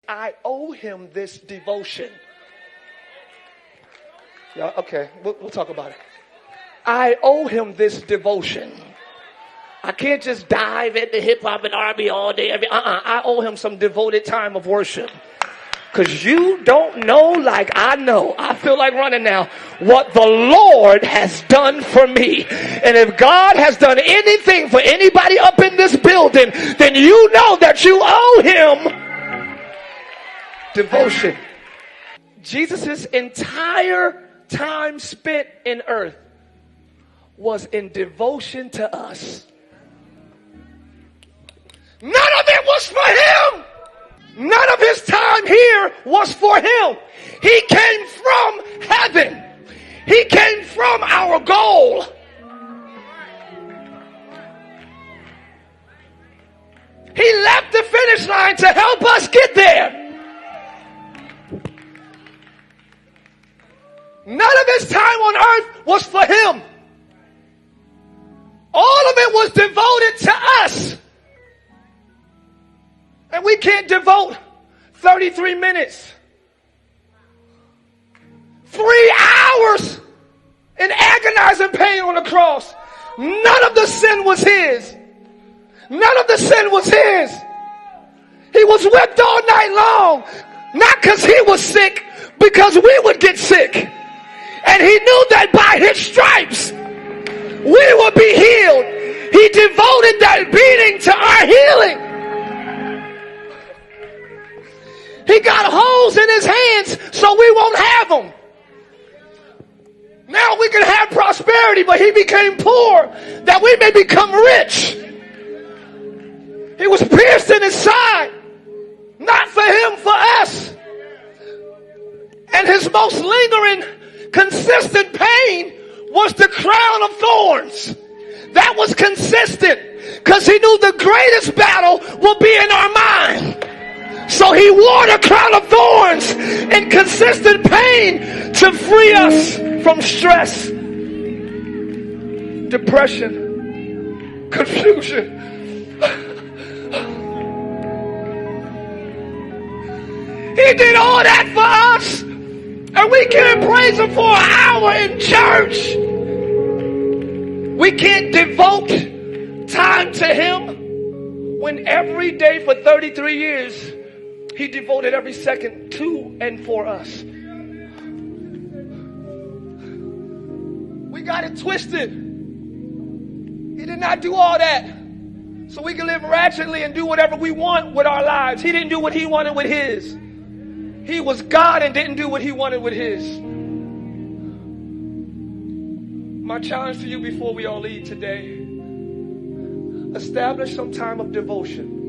I owe him this devotion. Yeah, okay, we'll talk about it. I owe him this devotion. I can't just dive into hip hop and R&B all day. I owe him some devoted time of worship. Because you don't know like I know. I feel like running now. What the Lord has done for me. And if God has done anything for anybody up in this building, then you know that you owe him devotion. Jesus' entire time spent in earth was in devotion to us. None of it was for him. None of his time here was for him. He came from heaven. He came from our goal. He left the finish line to help us get there. None of his time on earth was for him. All of it was devoted to us. And we can't devote 33 minutes, 3 hours in agonizing pain on the cross. None of the sin was his. None of the sin was his. He was whipped all night long. Not because he was sick, because we would get sick. And he knew that by his stripes, we would be healed. He devoted that beating to our healing. He got holes in his hands so we won't have them. Now we can have prosperity, but he became poor that we may become rich. He was pierced in his side, not for him, for us. And his most lingering, consistent pain was the crown of thorns. That was consistent because he knew the greatest battle will be in our mind. So he wore the crown of thorns in consistent pain to free us from stress, depression, confusion. He did all that for us, and we can't praise him for an hour in church. We can't devote time to him when every day for 33 years he devoted every second to and for us. We got it twisted. He did not do all that so we can live ratchetly and do whatever we want with our lives. He didn't do what he wanted with his. He was God and didn't do what he wanted with his. My challenge to you before we all leave today, establish some time of devotion.